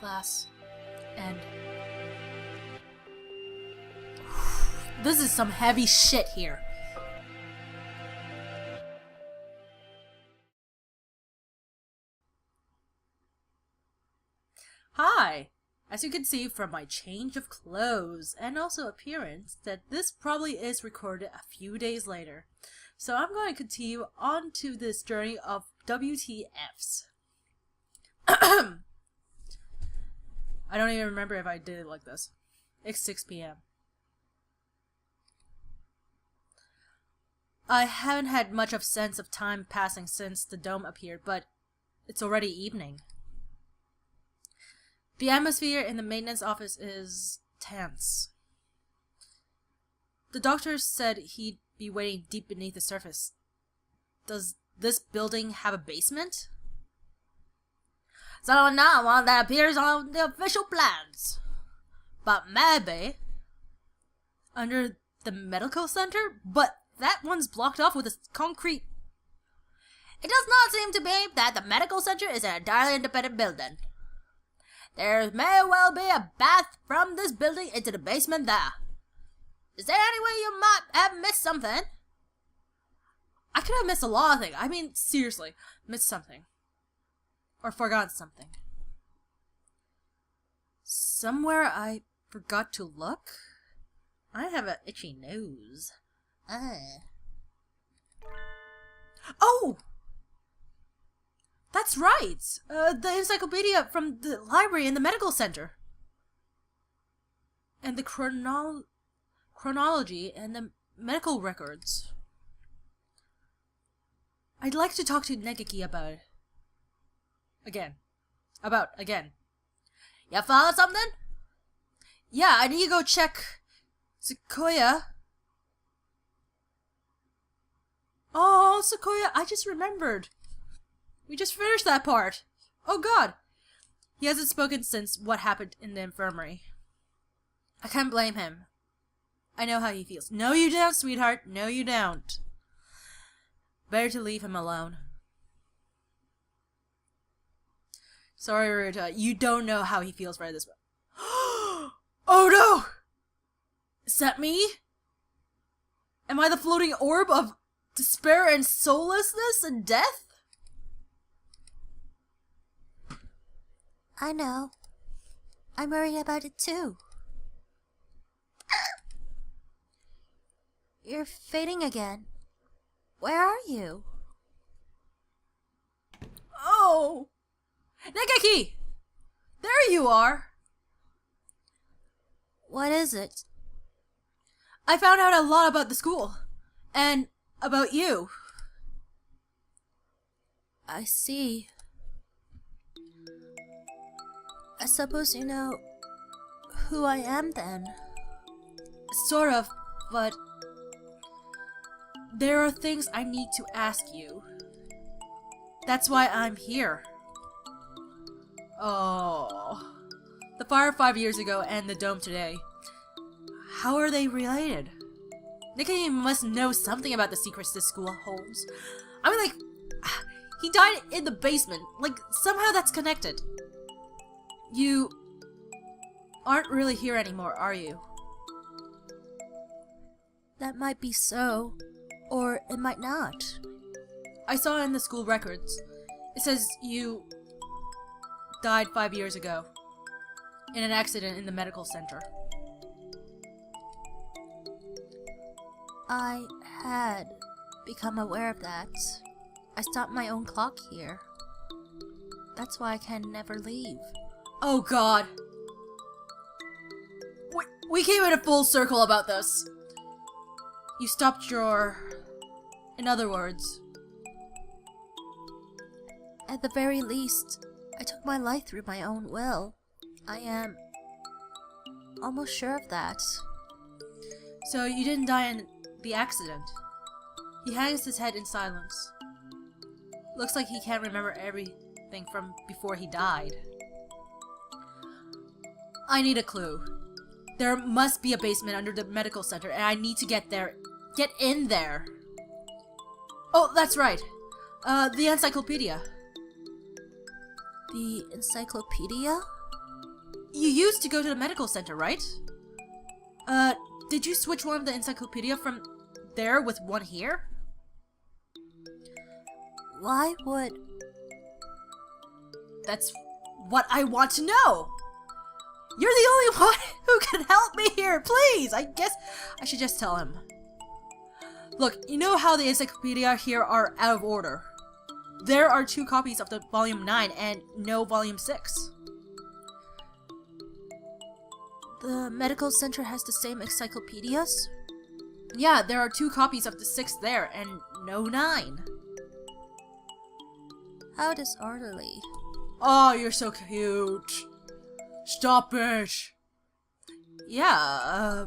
class. And this is some heavy shit here. Hi! As you can see from my change of clothes and also appearance, that this probably is recorded a few days later. So I'm going to continue on to this journey of WTFs. I don't even remember if I did it like this. It's 6 p.m. I haven't had much of a sense of time passing since the dome appeared, but it's already evening. The atmosphere in the maintenance office is tense. The doctor said he'd be waiting deep beneath the surface. Does this building have a basement? So not one that appears on the official plans. But maybe under the medical center? But that one's blocked off with a concrete. It does not seem to be that the medical center is an entirely independent building. There may well be a path from this building into the basement there. Is there any way you might have missed something? I could have missed a lot of things. I mean, seriously, missed something. Or forgot something. Somewhere I forgot to look? I have an itchy nose. Oh! That's right! The encyclopedia from the library in the medical center. And the chronology and the medical records. I'd like to talk to Negaki about it. Again. You found something? Yeah, I need to go check Sequoia. Oh, Sequoia, I just remembered. We just finished that part. Oh god. He hasn't spoken since what happened in the infirmary. I can't blame him. I know how he feels. No you don't, sweetheart. No you don't. Better to leave him alone. Sorry, Ruta. You don't know how he feels right this way. Oh no! Is that me? Am I the floating orb of despair and soullessness and death? I know. I'm worried about it too. You're fading again. Where are you? Oh! Negaki! There you are! What is it? I found out a lot about the school. And about you. I see. I suppose you know who I am then. Sort of, but there are things I need to ask you. That's why I'm here. Oh. The fire 5 years ago and the dome today. How are they related? Nikki must know something about the secrets this school holds. I mean, like, he died in the basement. Like, somehow that's connected. You aren't really here anymore, are you? That might be so, or it might not. I saw in the school records. It says you died 5 years ago in an accident in the medical center. I had become aware of that. I stopped my own clock here. That's why I can never leave. Oh god. We came in a full circle about this. You stopped your... In other words... At the very least, I took my life through my own will. I am almost sure of that. So you didn't die in the accident. He hangs his head in silence. Looks like he can't remember everything from before he died. I need a clue. There must be a basement under the medical center, and I need to get there. Get in there. Oh, that's right. The encyclopedia. The encyclopedia? You used to go to the medical center, right? Did you switch one of the encyclopedia from there with one here? Why would... That's what I want to know! You're the only one who can help me here, please! I guess I should just tell him. Look, you know how the encyclopedia here are out of order. There are 2 copies of the Volume 9 and no Volume 6. The medical center has the same encyclopedias? Yeah, there are 2 copies of the 6 there and no 9. How disorderly. Oh, you're so cute. Stop it. Yeah,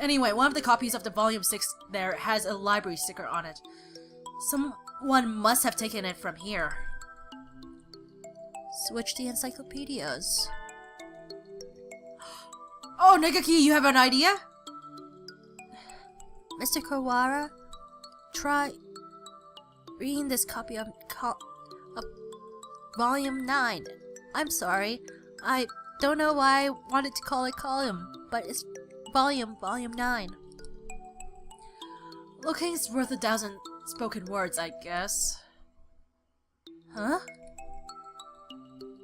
anyway, one of the copies of the Volume 6 there has a library sticker on it. Someone must have taken it from here. Switch the encyclopedias. Oh, Negaki, you have an idea? Mr. Kawara, try reading this copy of Volume 9. I'm sorry, I don't know why I wanted to call it column, but it's Volume 9. Looking's worth 1,000 spoken words, I guess. Huh?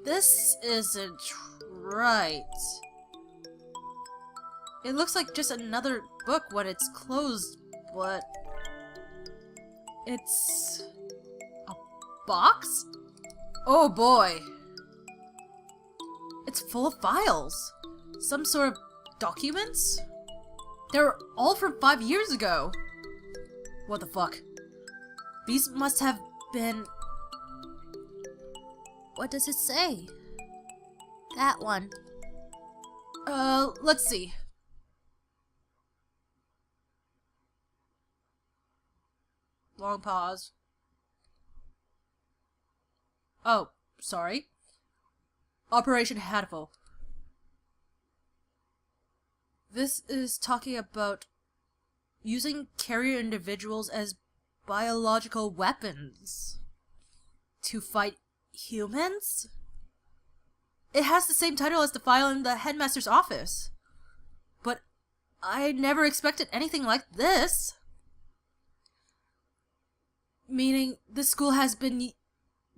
This isn't right. It looks like just another book when it's closed, but... It's... a box? Oh boy. It's full of files. Some sort of documents? They're all from 5 years ago. What the fuck? These must have been... What does it say? That one. Let's see. Long pause. Oh, sorry. Operation Hatoful. This is talking about using carrier individuals as biological weapons to fight humans? It has the same title as the file in the headmaster's office. But I never expected anything like this. Meaning, this school has been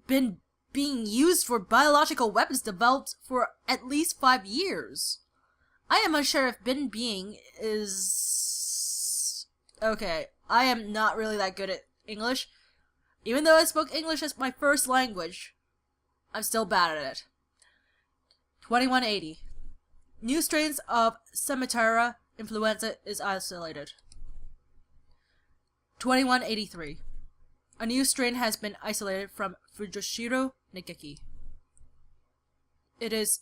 being used for biological weapons developed for at least 5 years. I am unsure if bin being is... Okay, I am not really that good at English. Even though I spoke English as my first language, I'm still bad at it. 2180. New strains of Semitara influenza is isolated. 2183. A new strain has been isolated from Fujoshiro Nigeki. It is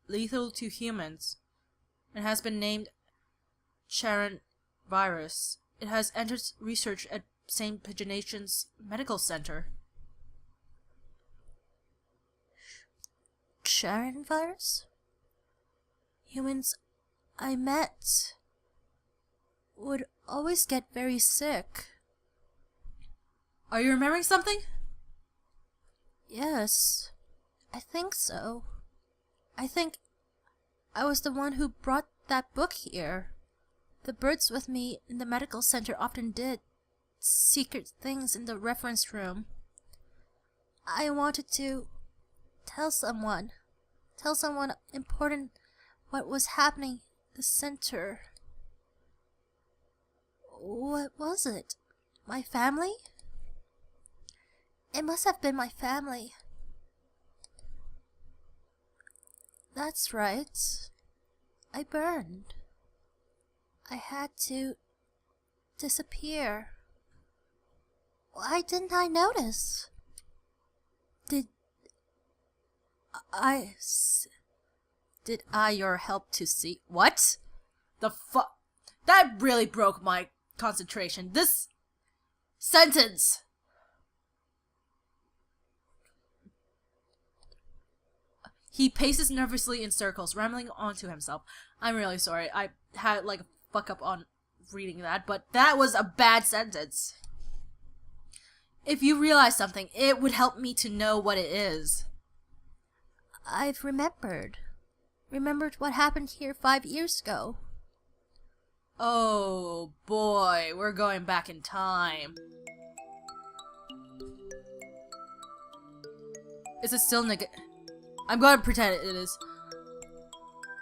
lethal to humans and has been named Charon virus. It has entered research at St. Pigeonation's Medical Center. Charon virus? Humans I met would always get very sick. Are you remembering something? Yes, I think so. I think I was the one who brought that book here. The birds with me in the medical center often did secret things in the reference room. I wanted to tell someone important what was happening at the center. What was it? My family? It must have been my family. That's right. I burned. I had to disappear. Why didn't I notice? Did I your help to see? What? The fuck? That really broke my concentration. This sentence. He paces nervously in circles, rambling on to himself. I'm really sorry. I had like a fuck up on reading that, but that was a bad sentence. If you realize something, it would help me to know what it is. I've remembered. remembered what happened here 5 years ago. Oh boy, we're going back in time. Is it still I'm going to pretend it is.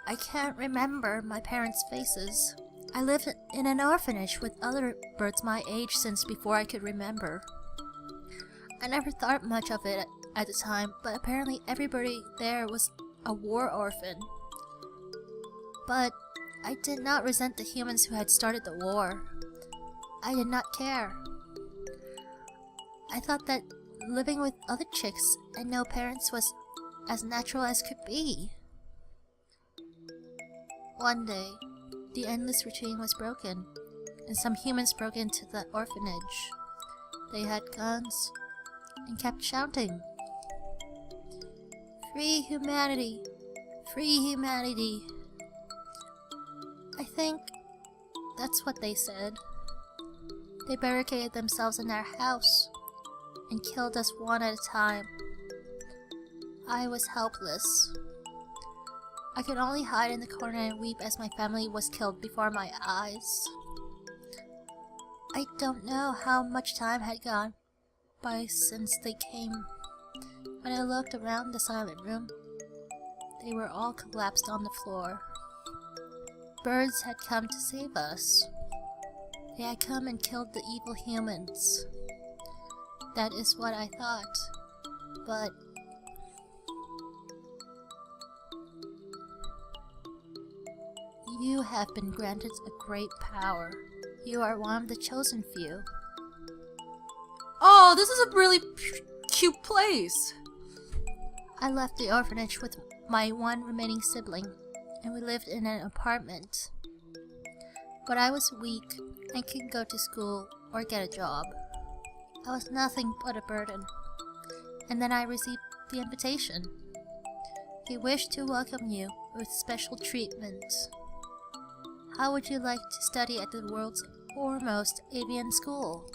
I can't remember my parents' faces. I lived in an orphanage with other birds my age since before I could remember. I never thought much of it at the time, but apparently everybody there was a war orphan. But I did not resent the humans who had started the war. I did not care. I thought that living with other chicks and no parents was as natural as could be. One day, the endless routine was broken, and some humans broke into the orphanage. They had guns and kept shouting, "Free humanity! Free humanity!" I think that's what they said. They barricaded themselves in our house and killed us one at a time. I was helpless. I could only hide in the corner and weep as my family was killed before my eyes. I don't know how much time had gone by since they came. When I looked around the silent room, they were all collapsed on the floor. Birds had come to save us. They had come and killed the evil humans. That is what I thought. But you have been granted a great power. You are one of the chosen few. Oh, this is a really cute place. I left the orphanage with my one remaining sibling, and we lived in an apartment. But I was weak and couldn't go to school or get a job. I was nothing but a burden. And then I received the invitation. We wish to welcome you with special treatment. How would you like to study at the world's foremost avian school?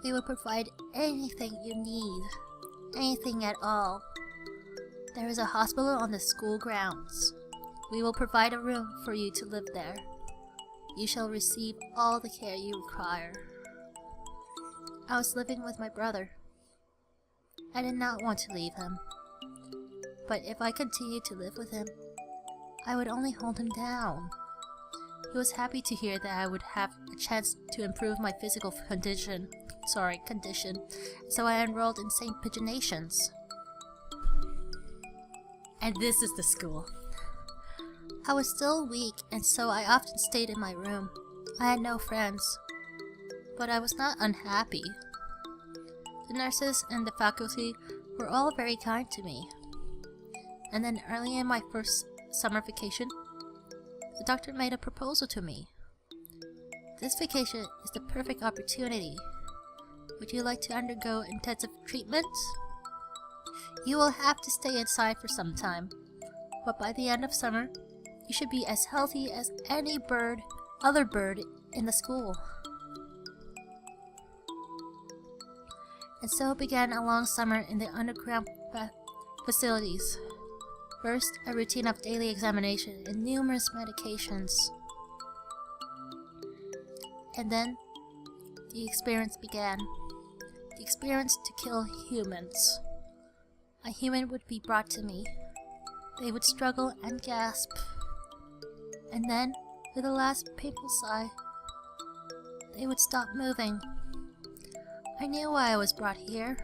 We will provide anything you need. Anything at all. There is a hospital on the school grounds. We will provide a room for you to live there. You shall receive all the care you require. I was living with my brother. I did not want to leave him. But if I continued to live with him, I would only hold him down. He was happy to hear that I would have a chance to improve my physical condition, so I enrolled in St. Pigeonations. And this is the school. I was still weak, and so I often stayed in my room. I had no friends, but I was not unhappy. The nurses and the faculty were all very kind to me. And then early in my first summer vacation, the doctor made a proposal to me. This vacation is the perfect opportunity. Would you like to undergo intensive treatment? You will have to stay inside for some time, but by the end of summer, you should be as healthy as any other bird in the school. And so began a long summer in the underground facilities. First, a routine of daily examination and numerous medications. And then, the experience began. The experience to kill humans. A human would be brought to me. They would struggle and gasp. And then, with a last painful sigh, they would stop moving. I knew why I was brought here.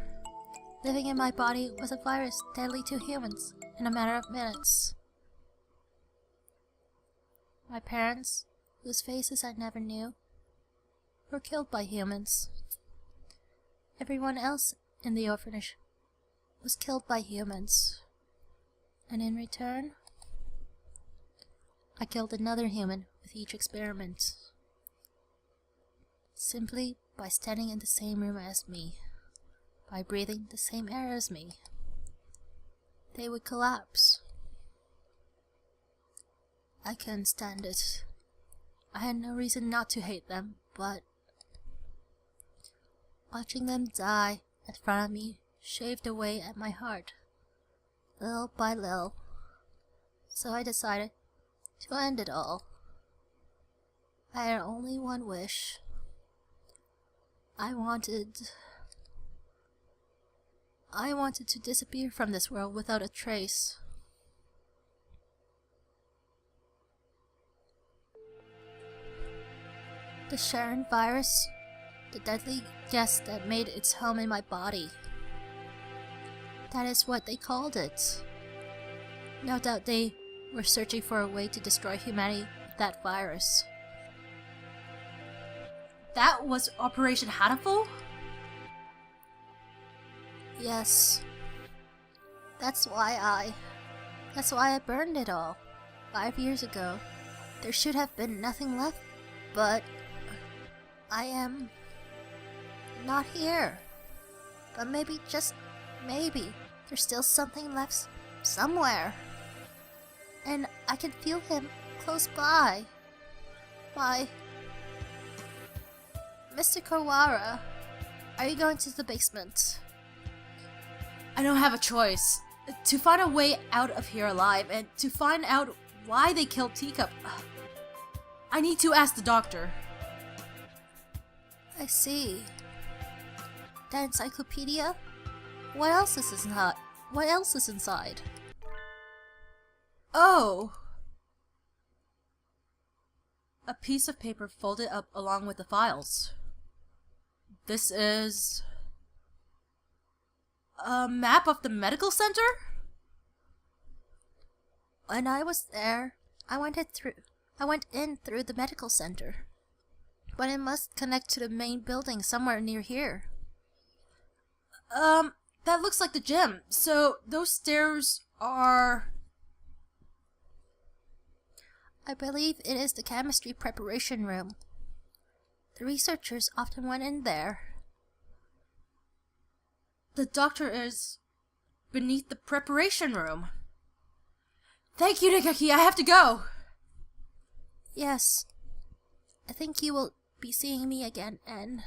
Living in my body was a virus deadly to humans in a matter of minutes. My parents, whose faces I never knew, were killed by humans. Everyone else in the orphanage was killed by humans. And in return, I killed another human with each experiment. Simply by standing in the same room as me, by breathing the same air as me. They would collapse. I couldn't stand it. I had no reason not to hate them, but watching them die in front of me shaved away at my heart, little by little. So I decided to end it all. I had only one wish. I wanted to disappear from this world without a trace. The Sharon virus, the deadly gas that made its home in my body. That is what they called it. No doubt they were searching for a way to destroy humanity with that virus. That was Operation Hatoful? Yes. That's why I burned it all. 5 years ago. There should have been nothing left, but I am not here. But maybe, just maybe, there's still something left somewhere. And I can feel him close by. Why? Mr. Kawara, are you going to the basement? I don't have a choice. To find a way out of here alive, and to find out why they killed Teacup, I need to ask the doctor. I see. That encyclopedia? What else is inside? What else is inside? Oh! A piece of paper folded up along with the files. This is a map of the medical center? When I was there, I went in through the medical center. But it must connect to the main building somewhere near here. That looks like the gym. So those stairs are... I believe it is the chemistry preparation room. The researchers often went in there. The doctor is beneath the preparation room. Thank you, Nikaki. I have to go. Yes. I think you will be seeing me again, And?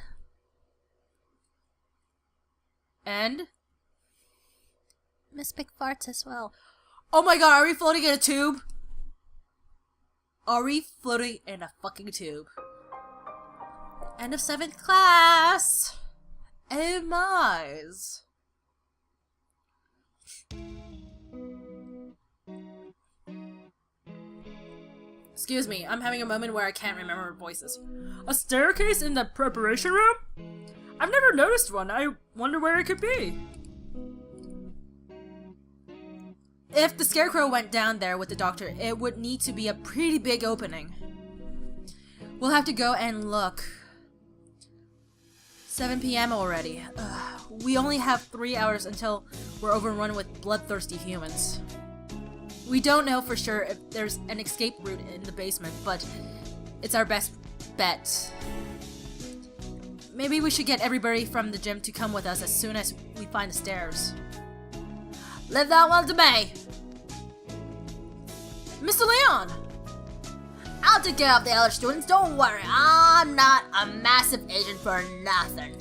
Miss Big Farts as well. Oh my god, are we floating in a tube? Are we floating in a fucking tube? End of 7th class! Emise! Excuse me, I'm having a moment where I can't remember voices. A staircase in the preparation room? I've never noticed one. I wonder where it could be. If the scarecrow went down there with the doctor, it would need to be a pretty big opening. We'll have to go and look. 7 p.m. already. We only have 3 hours until we're overrun with bloodthirsty humans. We don't know for sure if there's an escape route in the basement, but it's our best bet. Maybe we should get everybody from the gym to come with us as soon as we find the stairs. Leave that one to me! Mr. Leon! I'll take care of the other students, don't worry. I'm not a massive agent for nothing.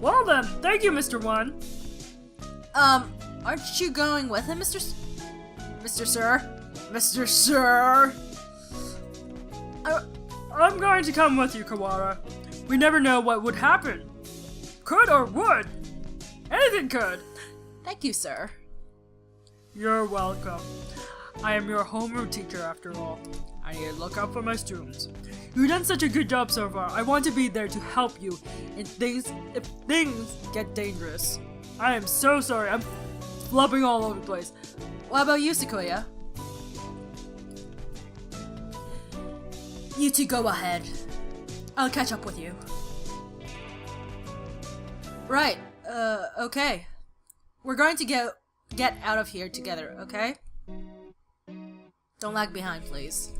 Well then, thank you, Mr. One. Aren't you going with him, Mr. Sir? Mr. Sir? I'm going to come with you, Kawara. We never know what would happen. Could or would. Anything could. Thank you, sir. You're welcome. I am your homeroom teacher after all. I need to look out for my students. You've done such a good job so far. I want to be there to help you if things get dangerous. I am so sorry. I'm flubbing all over the place. What about you, Sequoia? You two go ahead. I'll catch up with you. Right, okay. We're going to get out of here together, okay? Don't lag behind, please.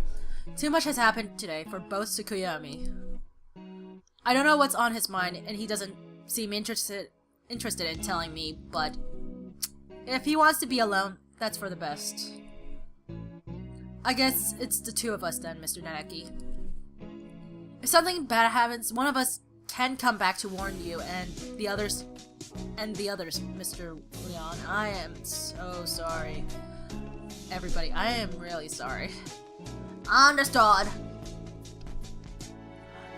Too much has happened today for both Sequoia and me. I don't know what's on his mind, and he doesn't seem interested in telling me, but if he wants to be alone, that's for the best. I guess it's the two of us then, Mr. Nanaki. If something bad happens, one of us can come back to warn you and the others, Mr. Leon. I am so sorry. Everybody, I am really sorry. Understood.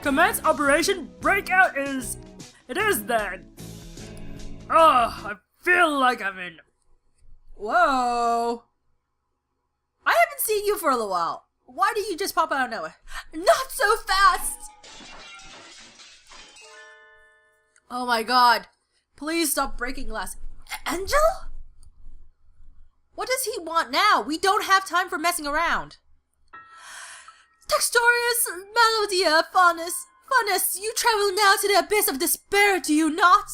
Commence Operation Breakout it is then. I feel like I'm in. Whoa. I haven't seen you for a little while. Why do you just pop out of nowhere? Not so fast! Oh my god. Please stop breaking glass. Angel? What does he want now? We don't have time for messing around. Textorious Melodia, Faunus, you travel now to the abyss of despair, do you not?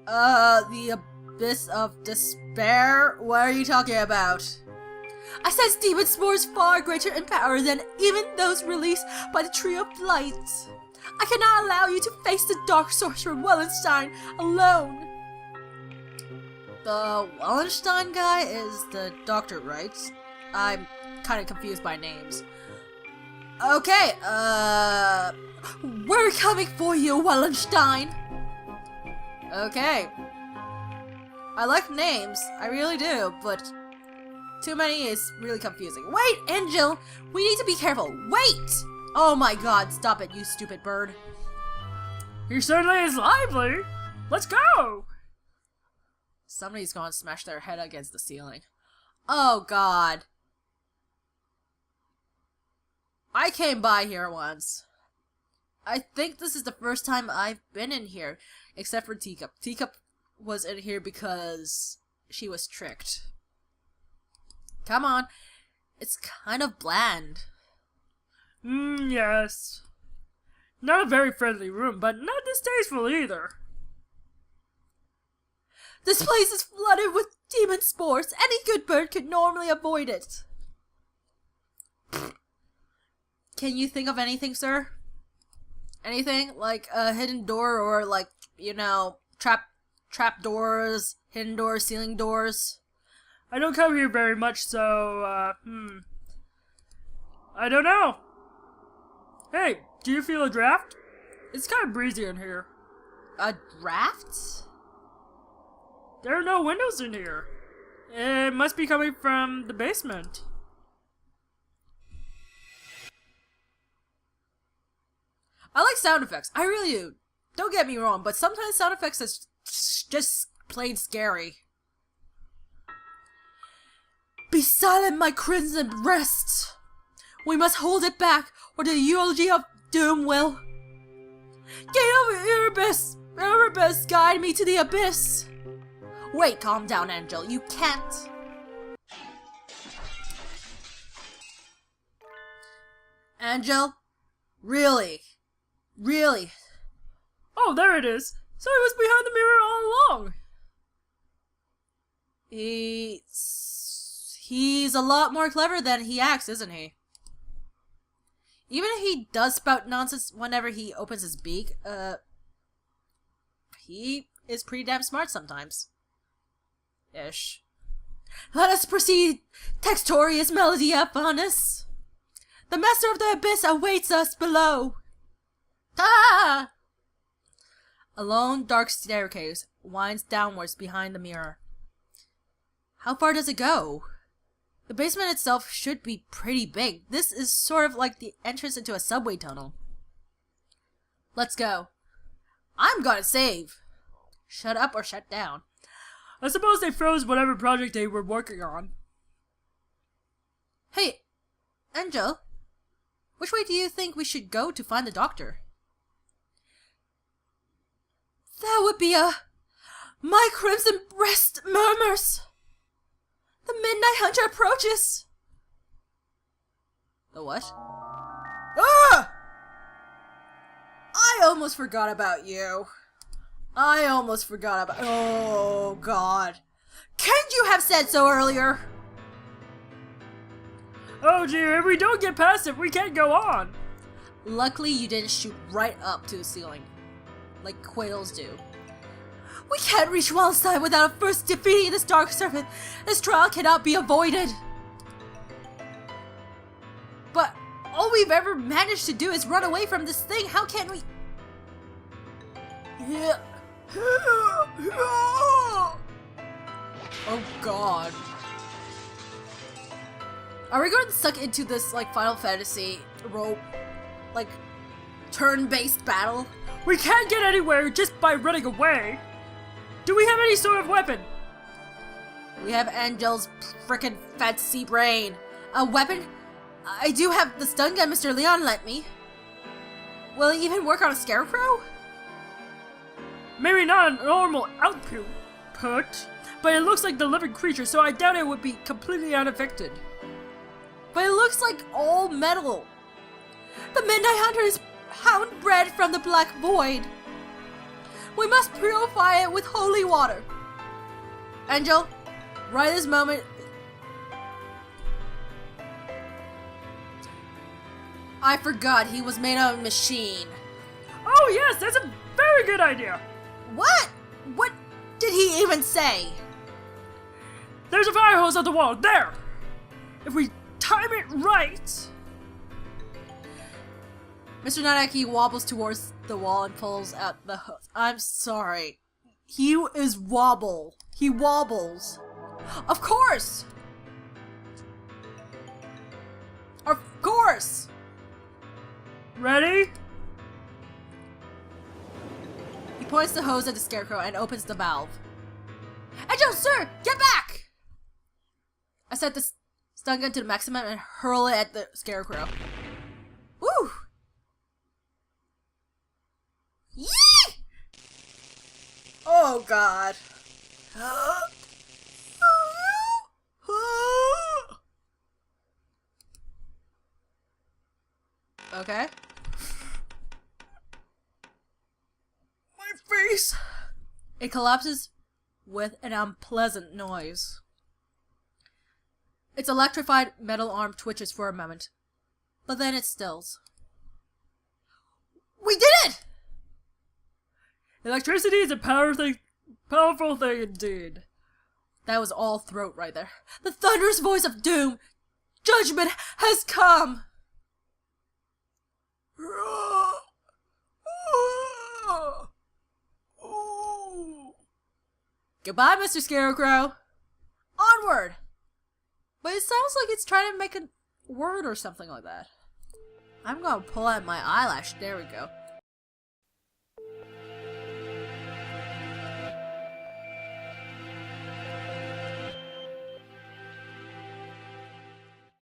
The abyss of despair? What are you talking about? I sense demon spores far greater in power than even those released by the Tree of Light. I cannot allow you to face the dark sorcerer Wallenstein alone. The Wallenstein guy is the doctor, right? I'm kind of confused by names. Okay, we're coming for you, Wallenstein. Okay. I like names, I really do, but too many is really confusing. Wait, Angel! We need to be careful. Wait! Oh my god, stop it, you stupid bird. He certainly is lively. Let's go! Somebody's gonna smash their head against the ceiling. Oh god. I came by here once. I think this is the first time I've been in here, except for Teacup. Teacup was in here because she was tricked. Come on. It's kind of bland. Yes. Not a very friendly room, but not distasteful either. This place is flooded with demon spores. Any good bird could normally avoid it. Can you think of anything, sir? Anything? Like a hidden door or like, you know, trap doors, hidden doors, ceiling doors? I don't come here very much, so, I don't know. Hey, do you feel a draft? It's kind of breezy in here. A draft? There are no windows in here. It must be coming from the basement. I like sound effects. I really do. Don't get me wrong, but sometimes sound effects is just plain scary. Be silent, my crimson breast. We must hold it back, or the eulogy of doom will. Gate of Erebus! Erebus, guide me to the abyss! Wait, calm down, Angel. You can't. Angel? Really? Really? Oh, there it is. So he was behind the mirror all along. He's a lot more clever than he acts, isn't he? Even if he does spout nonsense whenever he opens his beak, he is pretty damn smart sometimes. Ish. Let us proceed, Textorious Melody upon us. The Master of the Abyss awaits us below. Ah! A lone dark staircase winds downwards behind the mirror. How far does it go? The basement itself should be pretty big. This is sort of like the entrance into a subway tunnel. Let's go. I'm gonna save. Shut up or shut down. I suppose they froze whatever project they were working on. Hey, Angel. Which way do you think we should go to find the doctor? That would be My crimson breast murmurs. The Midnight Hunter approaches. The what? Ah! I almost forgot about you. Oh, God. Can't you have said so earlier? Oh dear, if we don't get past it, we can't go on. Luckily, you didn't shoot right up to the ceiling, like quails do. We can't reach Wallenstein without first defeating this dark serpent. This trial cannot be avoided. But all we've ever managed to do is run away from this thing. How can we... Oh god. Are we going to suck into this, like, Final Fantasy rope, like, turn-based battle? We can't get anywhere just by running away. Do we have any sort of weapon? We have Angel's frickin' fancy brain. A weapon? I do have the stun gun Mr. Leon lent me. Will it even work on a scarecrow? Maybe not a normal output, but it looks like the living creature, so I doubt it would be completely unaffected. But it looks like all metal. The Midnight Hunter is hound bred from the Black Void. We must purify it with holy water. Angel, right this moment. I forgot he was made of a machine. Oh yes, that's a very good idea. What? What did he even say? There's a fire hose on the wall, there! If we time it right... Mr. Nanaki wobbles towards the wall and pulls out the hose. I'm sorry. He is wobble. He wobbles. Of course! Of course! Ready? He points the hose at the scarecrow and opens the valve. Angel, sir! Get back! I set the stun gun to the maximum and hurl it at the scarecrow. Woo! Yee! Oh god. Okay. My face! It collapses with an unpleasant noise. Its electrified metal arm twitches for a moment, but then it stills. We did it! Electricity is a powerful thing indeed. That was all throat right there. The thunderous voice of doom! Judgment has come! Goodbye, Mr. Scarecrow! Onward! But it sounds like it's trying to make a word or something like that. I'm gonna pull out my eyelash. There we go.